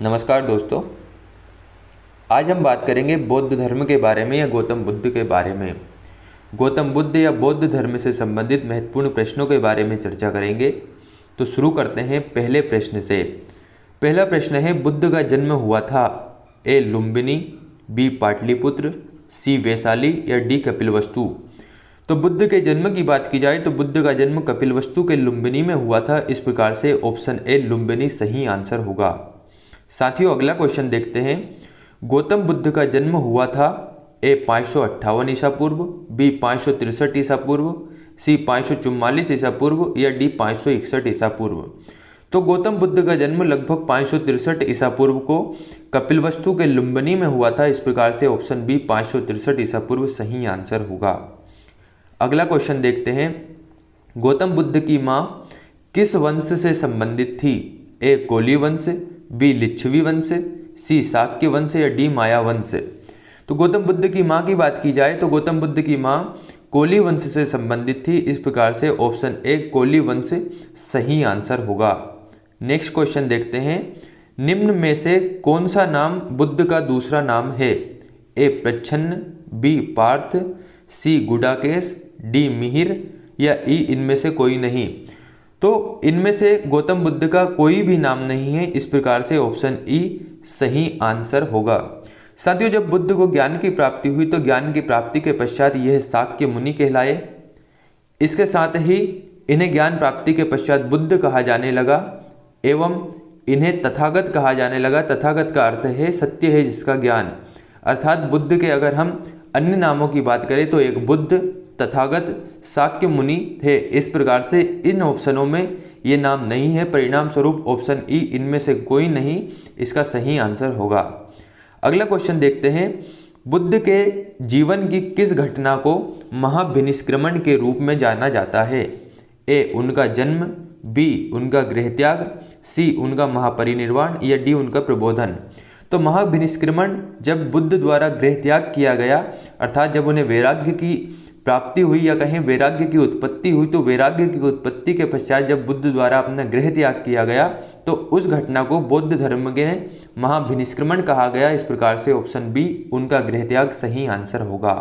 नमस्कार दोस्तों। आज हम बात करेंगे बौद्ध धर्म के बारे में या गौतम बुद्ध के बारे में। गौतम बुद्ध या बौद्ध धर्म से संबंधित महत्वपूर्ण प्रश्नों के बारे में चर्चा करेंगे। तो शुरू करते हैं पहले प्रश्न से। पहला प्रश्न है, बुद्ध का जन्म हुआ था ए लुम्बिनी, बी पाटलिपुत्र, सी वैशाली या डी कपिलवस्तु। तो बुद्ध के जन्म की बात की जाए तो बुद्ध का जन्म कपिलवस्तु के लुम्बिनी में हुआ था। इस प्रकार से ऑप्शन ए लुम्बिनी सही आंसर होगा। साथियों, अगला क्वेश्चन देखते हैं। गौतम बुद्ध का जन्म हुआ था ए 558 ईसा पूर्व, बी 563 ईसा पूर्व, सी 544 ईसा पूर्व या डी 561 ईसा पूर्व। तो गौतम बुद्ध का जन्म लगभग 563 ईसा पूर्व को कपिलवस्तु के लुम्बिनी में हुआ था। इस प्रकार से ऑप्शन बी 563 ईसा पूर्व सही आंसर होगा। अगला क्वेश्चन देखते हैं। गौतम बुद्ध की माँ किस वंश से संबंधित थी? ए कोली वंश, बी लिच्छवी वंश, सी शाक्य वंश या डी माया वंश। तो गौतम बुद्ध की माँ की बात की जाए तो गौतम बुद्ध की माँ कोली वंश से संबंधित थी। इस प्रकार से ऑप्शन ए कोली वंश सही आंसर होगा। नेक्स्ट क्वेश्चन देखते हैं। निम्न में से कौन सा नाम बुद्ध का दूसरा नाम है? ए प्रच्छन्न, बी पार्थ, सी गुडाकेश, डी मिहिर या ई इनमें से कोई नहीं। तो इनमें से गौतम बुद्ध का कोई भी नाम नहीं है। इस प्रकार से ऑप्शन ई सही आंसर होगा। साथियों, जब बुद्ध को ज्ञान की प्राप्ति हुई तो ज्ञान की प्राप्ति के पश्चात यह शाक्य मुनि कहलाए। इसके साथ ही इन्हें ज्ञान प्राप्ति के पश्चात बुद्ध कहा जाने लगा एवं इन्हें तथागत कहा जाने लगा। तथागत का अर्थ है सत्य है जिसका ज्ञान। अर्थात बुद्ध के अगर हम अन्य नामों की बात करें तो एक बुद्ध, तथागत, शाक्य मुनि थे। इस प्रकार से इन ऑप्शनों में ये नाम नहीं है। परिणाम स्वरूप ऑप्शन ई इनमें से कोई नहीं इसका सही आंसर होगा। अगला क्वेश्चन देखते हैं। बुद्ध के जीवन की किस घटना को महाभिनिष्क्रमण के रूप में जाना जाता है? ए उनका जन्म, बी उनका गृहत्याग, सी उनका महापरिनिर्वाण या डी उनका प्रबोधन। तो महाभिनिष्क्रमण जब बुद्ध द्वारा गृहत्याग किया गया, अर्थात जब उन्हें वैराग्य की प्राप्ति हुई या कहें वैराग्य की उत्पत्ति हुई, तो वैराग्य की उत्पत्ति के पश्चात जब बुद्ध द्वारा अपना गृह त्याग किया गया तो उस घटना को बौद्ध धर्म के महाभिनिष्क्रमण कहा गया। इस प्रकार से ऑप्शन बी उनका गृह त्याग सही आंसर होगा।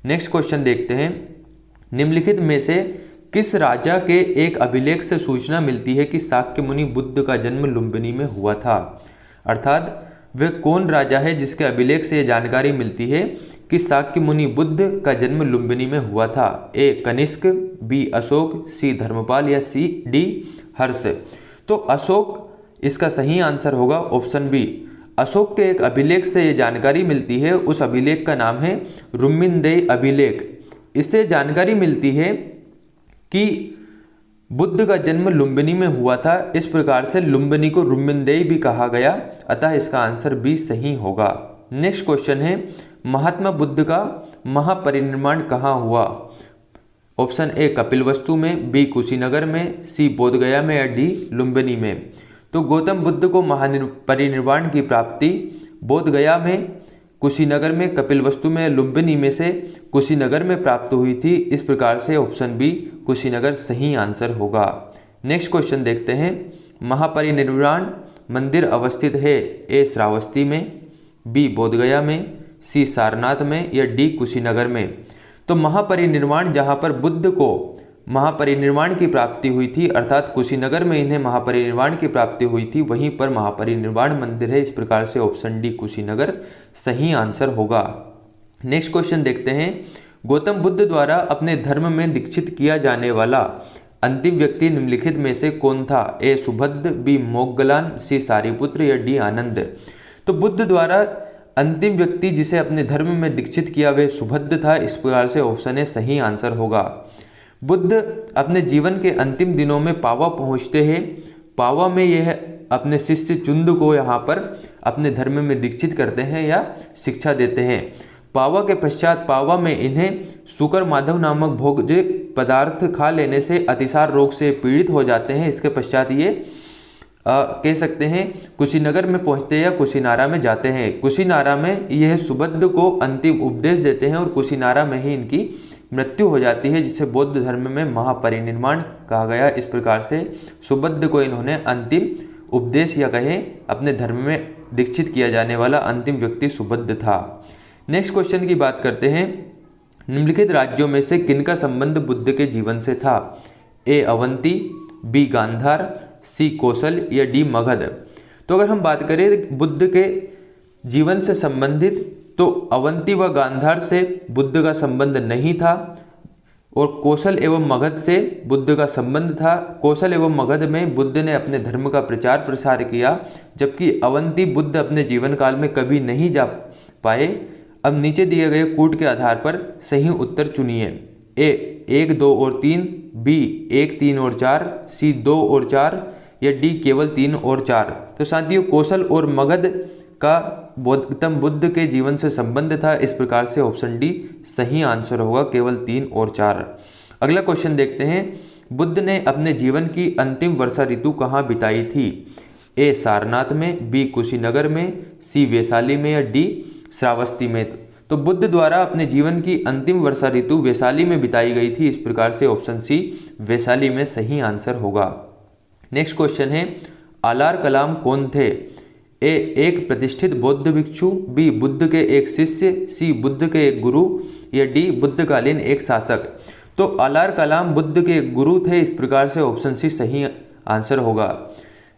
नेक्स्ट क्वेश्चन देखते हैं। निम्नलिखित में से किस राजा के एक अभिलेख से सूचना मिलती है कि शाक्य मुनि बुद्ध का जन्म लुम्बिनी में हुआ था? अर्थात वह कौन राजा है जिसके अभिलेख से यह जानकारी मिलती है कि शाक्य मुनि बुद्ध का जन्म लुम्बिनी में हुआ था? ए कनिष्क, बी अशोक, सी धर्मपाल या सी डी हर्ष। तो अशोक इसका सही आंसर होगा। ऑप्शन बी अशोक के एक अभिलेख से यह जानकारी मिलती है। उस अभिलेख का नाम है रुम्मिनदेई अभिलेख। इससे जानकारी मिलती है कि बुद्ध का जन्म लुम्बिनी में हुआ था। इस प्रकार से लुम्बिनी को रुम्मिनदेई भी कहा गया। अतः इसका आंसर बी सही होगा। नेक्स्ट क्वेश्चन है। महात्मा बुद्ध का महापरिनिर्वाण कहाँ हुआ? ऑप्शन ए कपिलवस्तु में, बी कुशीनगर में, सी बोधगया में या डी लुम्बिनी में। तो गौतम बुद्ध को महापरिनिर्वाण की प्राप्ति बोधगया में, कुशीनगर में, कपिलवस्तु में, लुम्बिनी में से कुशीनगर में प्राप्त हुई थी। इस प्रकार से ऑप्शन बी कुशीनगर सही आंसर होगा। नेक्स्ट क्वेश्चन देखते हैं। महापरिनिर्वाण मंदिर अवस्थित है ए श्रावस्ती में, बी बोधगया में, सी सारनाथ में या डी कुशीनगर में। तो महापरिनिर्वाण जहाँ पर बुद्ध को महापरिनिर्वाण की प्राप्ति हुई थी, अर्थात कुशीनगर में इन्हें महापरिनिर्वाण की प्राप्ति हुई थी, वहीं पर महापरिनिर्वाण मंदिर है। इस प्रकार से ऑप्शन डी कुशीनगर सही आंसर होगा। नेक्स्ट क्वेश्चन देखते हैं। गौतम बुद्ध द्वारा अपने धर्म में दीक्षित किया जाने वाला अंतिम व्यक्ति निम्नलिखित में से कौन था? ए सुभद्र, बी मोग्गलान, सी सारिपुत्र या डी आनंद। तो बुद्ध द्वारा अंतिम व्यक्ति जिसे अपने धर्म में दीक्षित किया वह सुभद्र था। इस प्रकार से ऑप्शन ए सही आंसर होगा। बुद्ध अपने जीवन के अंतिम दिनों में पावा पहुंचते हैं। पावा में यह अपने शिष्य चुंद को यहाँ पर अपने धर्म में दीक्षित करते हैं या शिक्षा देते हैं। पावा के पश्चात पावा में इन्हें शुकर माधव नामक भोज्य पदार्थ खा लेने से अतिसार रोग से पीड़ित हो जाते हैं। इसके पश्चात ये कह सकते हैं कुशीनगर में पहुंचते या कुशीनारा में जाते हैं। कुशीनारा में यह सुभद्र को अंतिम उपदेश देते हैं और कुशीनारा में ही इनकी मृत्यु हो जाती है, जिसे बौद्ध धर्म में महापरिनिर्वाण कहा गया। इस प्रकार से सुबुद्ध को इन्होंने अंतिम उपदेश या कहें अपने धर्म में दीक्षित किया जाने वाला अंतिम व्यक्ति सुबुद्ध था। नेक्स्ट क्वेश्चन की बात करते हैं, निम्नलिखित राज्यों में से किनका संबंध बुद्ध के जीवन से था? ए अवंती, बी गांधार, सी कौशल या डी मगध। तो अगर हम बात करें बुद्ध के जीवन से संबंधित, तो अवंती व गांधार से बुद्ध का संबंध नहीं था और कौशल एवं मगध से बुद्ध का संबंध था। कौशल एवं मगध में बुद्ध ने अपने धर्म का प्रचार प्रसार किया, जबकि अवंती बुद्ध अपने जीवन काल में कभी नहीं जा पाए। अब नीचे दिए गए कूट के आधार पर सही उत्तर चुनिए। ए 1, 2 और 3, बी 1, 3 और 4, सी 2 और 4 या डी केवल 3 और 4। तो साथियों, कौशल और मगध का गौतम बुद्ध के जीवन से संबंध था, इस प्रकार से ऑप्शन डी सही आंसर होगा, केवल 3 और 4। अगला क्वेश्चन देखते हैं, बुद्ध ने अपने जीवन की अंतिम वर्षा ऋतु कहाँ बिताई थी? ए सारनाथ में, बी कुशीनगर में, सी वैशाली में या डी श्रावस्ती में। तो बुद्ध द्वारा अपने जीवन की अंतिम वर्षा ऋतु वैशाली में बिताई गई थी, इस प्रकार से ऑप्शन सी वैशाली में सही आंसर होगा। नेक्स्ट क्वेश्चन है, आलार कलाम कौन थे? ए एक प्रतिष्ठित बौद्ध भिक्षु, बी बुद्ध के एक शिष्य, सी बुद्ध के एक गुरु या डी बुद्धकालीन एक शासक। तो आलार कलाम बुद्ध के एक गुरु थे, इस प्रकार से ऑप्शन सी सही आंसर होगा।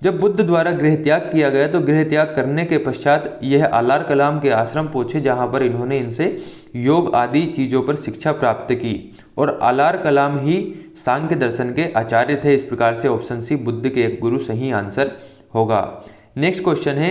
जब बुद्ध द्वारा गृह त्याग किया गया तो गृह त्याग करने के पश्चात यह आलार कलाम के आश्रम पहुंचे, जहां पर इन्होंने इनसे योग आदि चीज़ों पर शिक्षा प्राप्त की और आलार कलाम ही सांख्य दर्शन के आचार्य थे, इस प्रकार से ऑप्शन सी बुद्ध के एक गुरु सही आंसर होगा। नेक्स्ट क्वेश्चन है,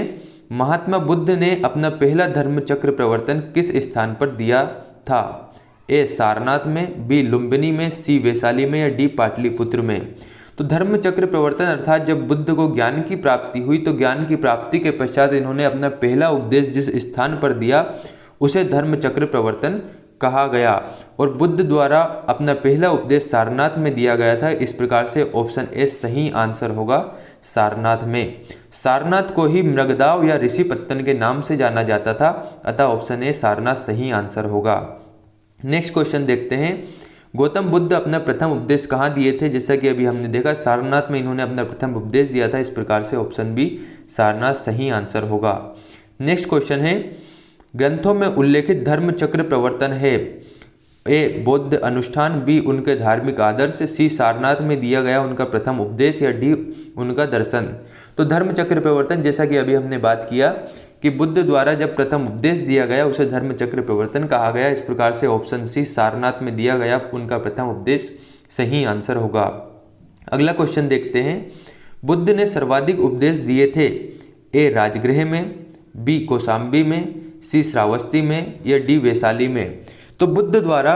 महात्मा बुद्ध ने अपना पहला धर्म चक्र प्रवर्तन किस स्थान पर दिया था? ए सारनाथ में, बी लुम्बिनी में, सी वैशाली में या डी पाटलिपुत्र में। तो धर्म चक्र प्रवर्तन अर्थात जब बुद्ध को ज्ञान की प्राप्ति हुई तो ज्ञान की प्राप्ति के पश्चात इन्होंने अपना पहला उपदेश जिस स्थान पर दिया उसे धर्म चक्र प्रवर्तन कहा गया और बुद्ध द्वारा अपना पहला उपदेश सारनाथ में दिया गया था, इस प्रकार से ऑप्शन ए सही आंसर होगा, सारनाथ में। सारनाथ को ही मृगदाव या ऋषिपत्तन के नाम से जाना जाता था, अतः ऑप्शन ए सारनाथ सही आंसर होगा। नेक्स्ट क्वेश्चन देखते हैं, गौतम बुद्ध अपना प्रथम उपदेश कहाँ दिए थे? जैसा कि अभी हमने देखा सारनाथ में इन्होंने अपना प्रथम उपदेश दिया था, इस प्रकार से ऑप्शन बी सारनाथ सही आंसर होगा। नेक्स्ट क्वेश्चन है, ग्रंथों में उल्लेखित धर्म चक्र प्रवर्तन है? ए बौद्ध अनुष्ठान, बी उनके धार्मिक आदर्श, सी सारनाथ में दिया गया उनका प्रथम उपदेश या डी उनका दर्शन। तो धर्म चक्र प्रवर्तन जैसा कि अभी हमने बात किया कि बुद्ध द्वारा जब प्रथम उपदेश दिया गया उसे धर्म चक्र प्रवर्तन कहा गया, इस प्रकार से ऑप्शन सी सारनाथ में दिया गया उनका प्रथम उपदेश सही आंसर होगा। अगला क्वेश्चन देखते हैं, बुद्ध ने सर्वाधिक उपदेश दिए थे? ए राजगृह में, बी कौशाम्बी में, सी श्रावस्ती में या डी वैशाली में। तो बुद्ध द्वारा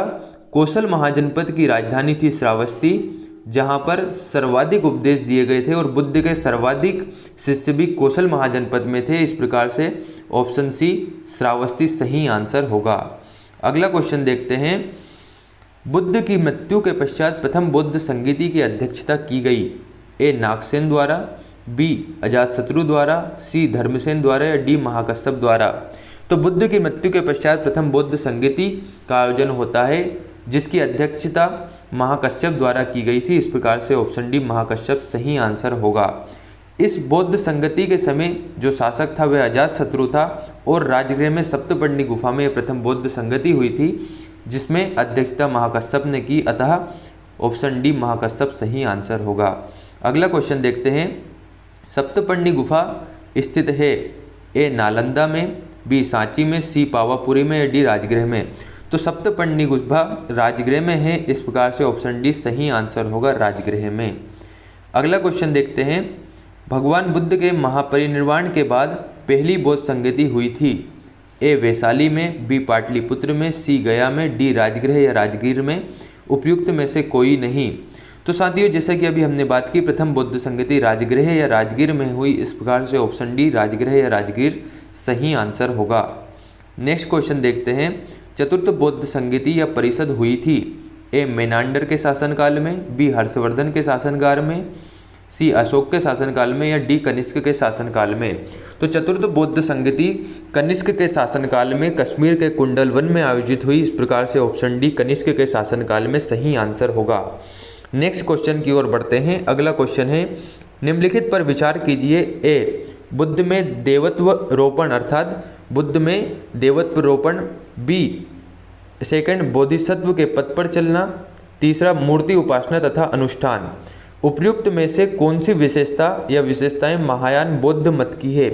कौशल महाजनपद की राजधानी थी श्रावस्ती, जहां पर सर्वाधिक उपदेश दिए गए थे और बुद्ध के सर्वाधिक शिष्य भी कौशल महाजनपद में थे, इस प्रकार से ऑप्शन सी श्रावस्ती सही आंसर होगा। अगला क्वेश्चन देखते हैं, बुद्ध की मृत्यु के पश्चात प्रथम बौद्ध संगीति की अध्यक्षता की गई? ए नागसेन द्वारा, बी अजातशत्रु द्वारा, सी धर्मसेन द्वारा या डी महाकश्यप द्वारा। तो बुद्ध की मृत्यु के पश्चात प्रथम बौद्ध संगीति का आयोजन होता है जिसकी अध्यक्षता महाकश्यप द्वारा की गई थी, इस प्रकार से ऑप्शन डी महाकश्यप सही आंसर होगा। इस बौद्ध संगति के समय जो शासक था वह अजातशत्रु था और राजगृह में सप्तपर्णी गुफा में प्रथम बौद्ध संगति हुई थी जिसमें अध्यक्षता महाकश्यप ने की, अतः ऑप्शन डी महाकश्यप सही आंसर होगा। अगला क्वेश्चन देखते हैं, सप्तपर्णी गुफा स्थित है? ए नालंदा में, बी सांची में, सी पावापुरी में या डी राजगृह में। तो सप्तपर्णी गुफा राजगृह में है, इस प्रकार से ऑप्शन डी सही आंसर होगा, राजगृह में। अगला क्वेश्चन देखते हैं, भगवान बुद्ध के महापरिनिर्वाण के बाद पहली बौद्ध संगति हुई थी? ए वैशाली में, बी पाटलिपुत्र में, सी गया में, डी राजगृह या राजगीर में। उपयुक्त में से कोई नहीं। तो साथियों जैसा कि अभी हमने बात की प्रथम बौद्ध संगति राजगृह या राजगीर में हुई, इस प्रकार से ऑप्शन डी राजगृह या राजगीर सही आंसर होगा। नेक्स्ट क्वेश्चन देखते हैं, चतुर्थ बौद्ध संगति या परिषद हुई थी? ए मेनांडर के शासनकाल में, बी हर्षवर्धन के शासनकाल में, सी अशोक के शासनकाल में या डी कनिष्क के शासनकाल में। तो चतुर्थ बौद्ध संगति कनिष्क के शासनकाल में कश्मीर के कुंडलवन में आयोजित हुई, इस प्रकार से ऑप्शन डी कनिष्क के शासनकाल में सही आंसर होगा। नेक्स्ट क्वेश्चन की ओर बढ़ते हैं। अगला क्वेश्चन है, निम्नलिखित पर विचार कीजिए। ए, बुद्ध में देवत्व रोपण अर्थात बुद्ध में देवत्व रोपण। बी, सेकंड बोधिसत्व के पथ पर चलना। तीसरा मूर्ति उपासना तथा अनुष्ठान। उपयुक्त में से कौन सी विशेषता या विशेषताएं महायान बौद्ध मत की है?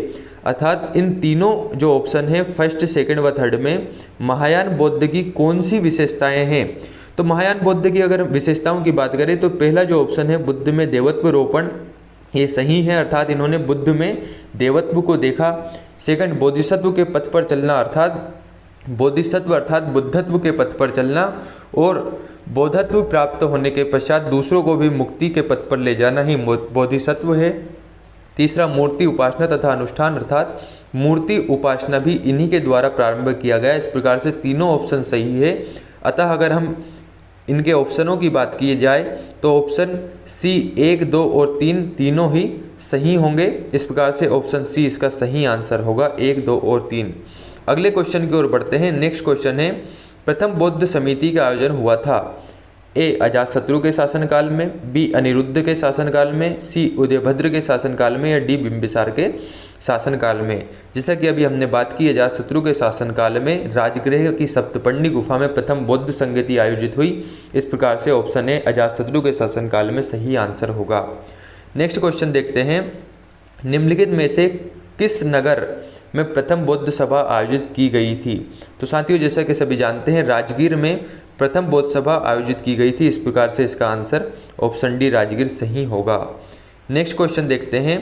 अर्थात इन तीनों जो ऑप्शन है फर्स्ट, सेकंड व थर्ड में महायान बौद्ध की कौन सी विशेषताएं हैं? तो महायान बौद्ध की अगर विशेषताओं की बात करें तो पहला जो ऑप्शन है बुद्ध में देवत्व रोपण, ये सही है, अर्थात इन्होंने बुद्ध में देवत्व को देखा। सेकंड, बोधिसत्व के पथ पर चलना अर्थात बोधिसत्व अर्थात बुद्धत्व के पथ पर चलना और बोधत्व प्राप्त होने के पश्चात दूसरों को भी मुक्ति के पथ पर ले जाना ही बोधिसत्व है। तीसरा, मूर्ति उपासना तथा अनुष्ठान अर्थात मूर्ति उपासना भी इन्हीं के द्वारा प्रारंभ किया गया। इस प्रकार से तीनों ऑप्शन सही है। अतः अगर हम इनके ऑप्शनों की बात की जाए तो ऑप्शन सी 1, 2 और 3 तीनों ही सही होंगे। इस प्रकार से ऑप्शन सी इसका सही आंसर होगा, 1, 2 और 3। अगले क्वेश्चन की ओर बढ़ते हैं। नेक्स्ट क्वेश्चन है, प्रथम बौद्ध समिति का आयोजन हुआ था। ए, अजातशत्रु के शासनकाल में। बी, अनिरुद्ध के शासनकाल में। सी, उदयभद्र के शासनकाल में। या डी, बिंबिसार के शासनकाल में। जैसा कि अभी हमने बात की, अजातशत्रु के शासनकाल में राजगृह की सप्तपर्णी गुफा में प्रथम बौद्ध संगति आयोजित हुई। इस प्रकार से ऑप्शन ए, अजातशत्रु के शासनकाल में सही आंसर होगा। नेक्स्ट क्वेश्चन देखते हैं, निम्नलिखित में से किस नगर में प्रथम बौद्ध सभा आयोजित की गई थी? तो साथियों, जैसा कि सभी जानते हैं राजगीर में प्रथम बौद्ध सभा आयोजित की गई थी। इस प्रकार से इसका आंसर ऑप्शन डी, राजगीर सही होगा। नेक्स्ट क्वेश्चन देखते हैं,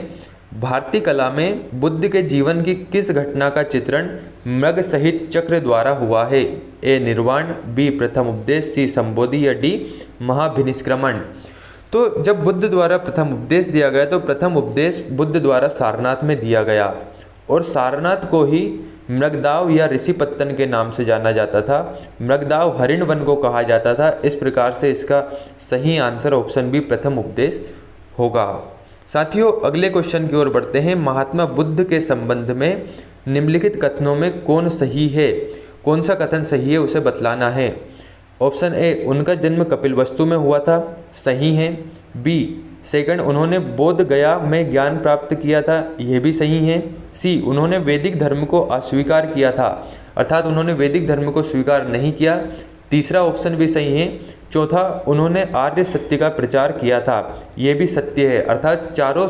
भारतीय कला में बुद्ध के जीवन की किस घटना का चित्रण मृग सहित चक्र द्वारा हुआ है? ए, निर्वाण। बी, प्रथम उपदेश। सी, संबोधि। या डी, महाभिनिष्क्रमण। तो जब बुद्ध द्वारा प्रथम उपदेश दिया गया तो प्रथम उपदेश बुद्ध द्वारा सारनाथ में दिया गया और सारनाथ को ही मृगदाव या ऋषिपत्तन के नाम से जाना जाता था। मृगदाव हरिण वन को कहा जाता था। इस प्रकार से इसका सही आंसर ऑप्शन बी, प्रथम उपदेश होगा। साथियों, अगले क्वेश्चन की ओर बढ़ते हैं। महात्मा बुद्ध के संबंध में निम्नलिखित कथनों में कौन सही है? कौन सा कथन सही है उसे बतलाना है। ऑप्शन ए, उनका जन्म कपिलवस्तु में हुआ था, सही है। बी, सेकंड, उन्होंने बोध गया में ज्ञान प्राप्त किया था, यह भी सही है। सी, उन्होंने वैदिक धर्म को अस्वीकार किया था, अर्थात उन्होंने वैदिक धर्म को स्वीकार नहीं किया, तीसरा ऑप्शन भी सही है। चौथा, उन्होंने आर्य सत्य का प्रचार किया था, यह भी सत्य है, अर्थात चारों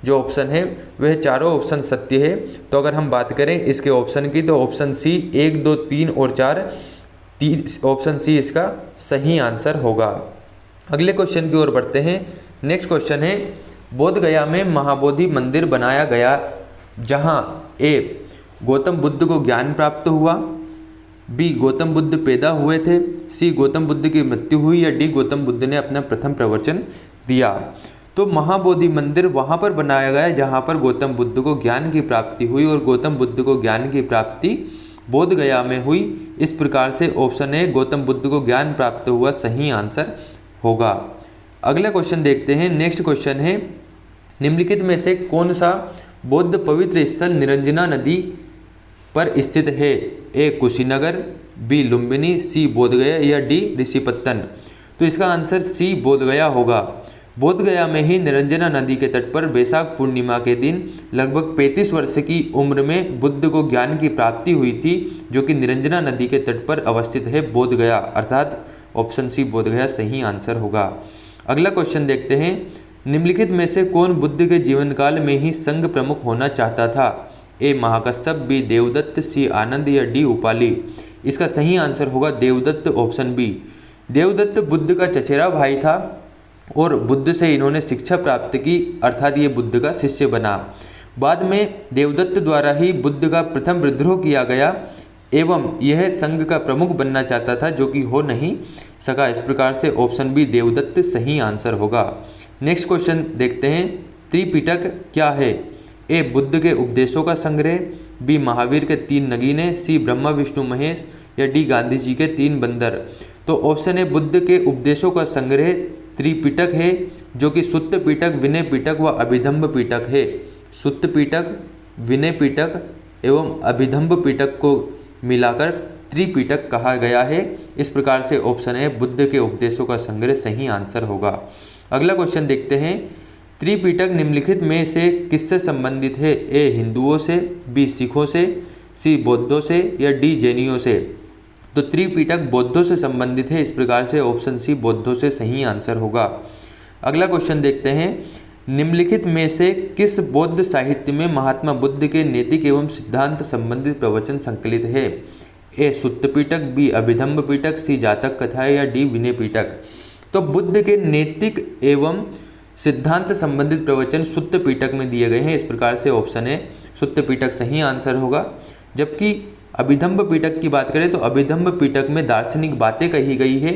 जो ऑप्शन है वह चारों ऑप्शन सत्य है। तो अगर हम बात करें इसके ऑप्शन की तो ऑप्शन सी 1, 2, 3 और 4, ऑप्शन सी इसका सही आंसर होगा। अगले क्वेश्चन की ओर बढ़ते हैं। नेक्स्ट क्वेश्चन है, बोध गया में महाबोधि मंदिर बनाया गया जहां ए, गौतम बुद्ध को ज्ञान प्राप्त हुआ। बी, गौतम बुद्ध पैदा हुए थे। सी, गौतम बुद्ध की मृत्यु हुई। या डी, गौतम बुद्ध ने अपना प्रथम प्रवचन दिया। तो महाबोधि मंदिर वहां पर बनाया गया जहां पर गौतम बुद्ध को ज्ञान की प्राप्ति हुई और गौतम बुद्ध को ज्ञान की प्राप्ति बोध गया में हुई। इस प्रकार से ऑप्शन ए, गौतम बुद्ध को ज्ञान प्राप्त हुआ, सही आंसर होगा। अगला क्वेश्चन देखते हैं। नेक्स्ट क्वेश्चन है, निम्नलिखित में से कौन सा बौद्ध पवित्र स्थल निरंजना नदी पर स्थित है? ए, कुशीनगर। बी, लुम्बिनी। सी, बोधगया। या डी, ऋषिपत्तन। तो इसका आंसर सी, बोधगया होगा। बोधगया में ही निरंजना नदी के तट पर वैशाख पूर्णिमा के दिन लगभग 35 वर्ष की उम्र में बुद्ध को ज्ञान की प्राप्ति हुई थी, जो कि निरंजना नदी के तट पर अवस्थित है बोधगया, अर्थात ऑप्शन सी, बोधगया सही आंसर होगा। अगला क्वेश्चन देखते हैं, निम्नलिखित में से कौन बुद्ध के जीवन काल में ही संघ प्रमुख होना चाहता था? ए, महाकश्यप। बी, देवदत्त। सी, आनंद। या डी, उपाली। इसका सही आंसर होगा देवदत्त, ऑप्शन बी। देवदत्त बुद्ध का चचेरा भाई था और बुद्ध से इन्होंने शिक्षा प्राप्त की, अर्थात ये बुद्ध का शिष्य बना। बाद में देवदत्त द्वारा ही बुद्ध का प्रथम विद्रोह किया गया एवं यह संघ का प्रमुख बनना चाहता था, जो कि हो नहीं सका। इस प्रकार से ऑप्शन बी, देवदत्त सही आंसर होगा। नेक्स्ट क्वेश्चन देखते हैं, त्रिपिटक क्या है? ए, बुद्ध के उपदेशों का संग्रह। बी, महावीर के 3 नगीने। सी, ब्रह्मा विष्णु महेश। या डी, गांधी जी के 3 बंदर। तो ऑप्शन ए, बुद्ध के उपदेशों का संग्रह त्रिपिटक है, जो कि सुत्त पिटक, विनय पिटक व अभिधम्ब पिटक है। सुत्त पिटक, विनय पिटक एवं अभिधम्ब पिटक को मिलाकर त्रिपिटक कहा गया है। इस प्रकार से ऑप्शन ए, बुद्ध के उपदेशों का संग्रह सही आंसर होगा। अगला क्वेश्चन देखते हैं, त्रिपिटक निम्नलिखित में से किससे संबंधित है? ए हिंदुओं से, बी सिखों से, सी बौद्धों से या डी जैनियों से? तो त्रिपिटक बौद्धों से संबंधित है, इस प्रकार से ऑप्शन सी बौद्धों से सही आंसर होगा। अगला क्वेश्चन देखते हैं, निम्नलिखित में से किस बौद्ध साहित्य में महात्मा बुद्ध के नैतिक एवं सिद्धांत संबंधित प्रवचन संकलित है? ए सुत्त पिटक, बी अभिधम्म पिटक, सी जातक कथाएं या डी विनय पिटक? तो बुद्ध के नैतिक एवं सिद्धांत संबंधित प्रवचन सुत्त पिटक में दिए गए हैं, इस प्रकार से ऑप्शन है सुत्त पिटक सही आंसर होगा। जबकि अभिधम्म पिटक की बात करें तो अभिधम्म पिटक में दार्शनिक बातें कही गई है।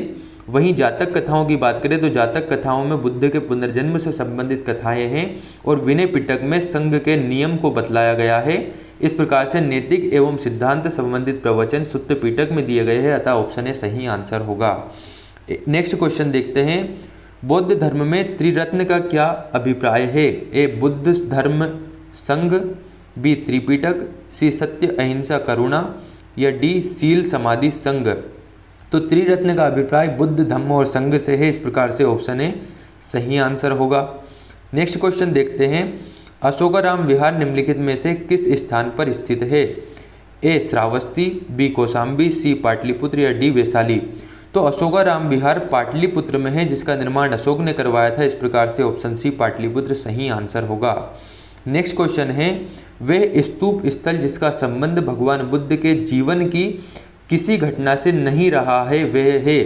वहीं जातक कथाओं की बात करें तो जातक कथाओं में बुद्ध के पुनर्जन्म से संबंधित कथाएं हैं और विनय पिटक में संघ के नियम को बतलाया गया है। इस प्रकार से नैतिक एवं सिद्धांत संबंधित प्रवचन सुत्त पिटक में दिए गए हैं, अतः ऑप्शन ए सही आंसर होगा। नेक्स्ट क्वेश्चन देखते हैं, बौद्ध धर्म में त्रिरत्न का क्या अभिप्राय है? ए बुद्ध धर्म संघ, बी त्रिपिटक, सी सत्य अहिंसा करुणा या डी सील समाधि संघ? तो त्रिरत्न का अभिप्राय बुद्ध धम्म और संघ से है, इस प्रकार से ऑप्शन ए सही आंसर होगा। नेक्स्ट क्वेश्चन देखते हैं, अशोकाराम विहार निम्नलिखित में से किस स्थान पर स्थित है? ए श्रावस्ती, बी कौशाम्बी, सी पाटलिपुत्र या डी वैशाली? तो अशोकाराम विहार पाटलिपुत्र में है, जिसका निर्माण अशोक ने करवाया था, इस प्रकार से ऑप्शन सी पाटलिपुत्र सही आंसर होगा। नेक्स्ट क्वेश्चन है, वह स्तूप स्थल जिसका संबंध भगवान बुद्ध के जीवन की किसी घटना से नहीं रहा है वह है,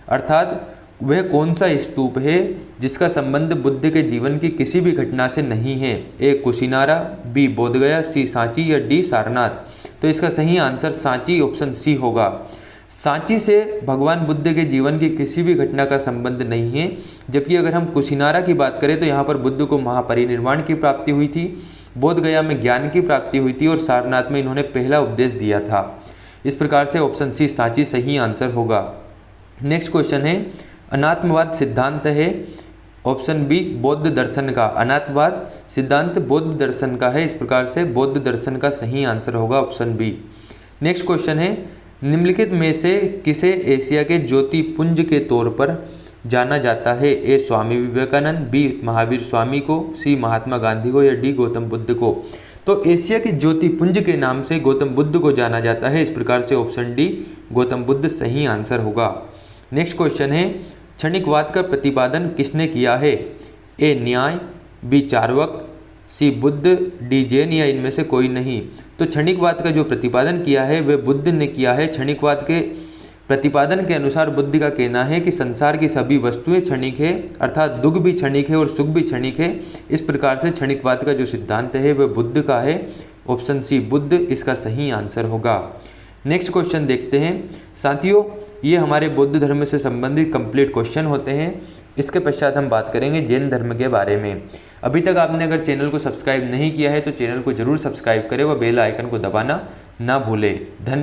अर्थात वह कौन सा स्तूप है जिसका संबंध बुद्ध के जीवन की किसी भी घटना से नहीं है? ए कुशीनारा, बी बोधगया, सी सांची या डी सारनाथ? तो इसका सही आंसर सांची ऑप्शन सी होगा। सांची से भगवान बुद्ध के जीवन की किसी भी घटना का संबंध नहीं है। जबकि अगर हम कुशीनारा की बात करें तो यहाँ पर बुद्ध को महापरिनिर्वाण की प्राप्ति हुई थी, बोधगया में ज्ञान की प्राप्ति हुई थी और सारनाथ में इन्होंने पहला उपदेश दिया था। इस प्रकार से ऑप्शन सी सांची सही आंसर होगा। नेक्स्ट क्वेश्चन है, अनात्मवाद सिद्धांत है, ऑप्शन बी बौद्ध दर्शन का। अनात्मवाद सिद्धांत बौद्ध दर्शन का है, इस प्रकार से बौद्ध दर्शन का सही आंसर होगा ऑप्शन बी। नेक्स्ट क्वेश्चन है, निम्नलिखित में से किसे एशिया के ज्योतिपुंज के तौर पर जाना जाता है? ए स्वामी विवेकानंद, बी महावीर स्वामी को, सी महात्मा गांधी को या डी गौतम बुद्ध को? तो एशिया के ज्योतिपुंज के नाम से गौतम बुद्ध को जाना जाता है, इस प्रकार से ऑप्शन डी गौतम बुद्ध सही आंसर होगा। नेक्स्ट क्वेश्चन है, क्षणिकवाद का प्रतिपादन किसने किया है? ए न्याय, बी चार्वाक, सी बुद्ध, डी जैन या इनमें से कोई नहीं? तो क्षणिकवाद का जो प्रतिपादन किया है वह बुद्ध ने किया है। क्षणिकवाद के प्रतिपादन के अनुसार बुद्ध का कहना है कि संसार की सभी वस्तुएं क्षणिक है, अर्थात दुख भी क्षणिक है और सुख भी क्षणिक है। इस प्रकार से क्षणिकवाद का जो सिद्धांत है वह बुद्ध का है, ऑप्शन सी बुद्ध इसका सही आंसर होगा। नेक्स्ट क्वेश्चन देखते हैं। साथियों, ये हमारे बौद्ध धर्म से संबंधित कंप्लीट क्वेश्चन होते हैं। इसके पश्चात हम बात करेंगे जैन धर्म के बारे में। अभी तक आपने अगर चैनल को सब्सक्राइब नहीं किया है तो चैनल को जरूर सब्सक्राइब करें व बेल आइकन को दबाना ना भूलें। धन्यवाद।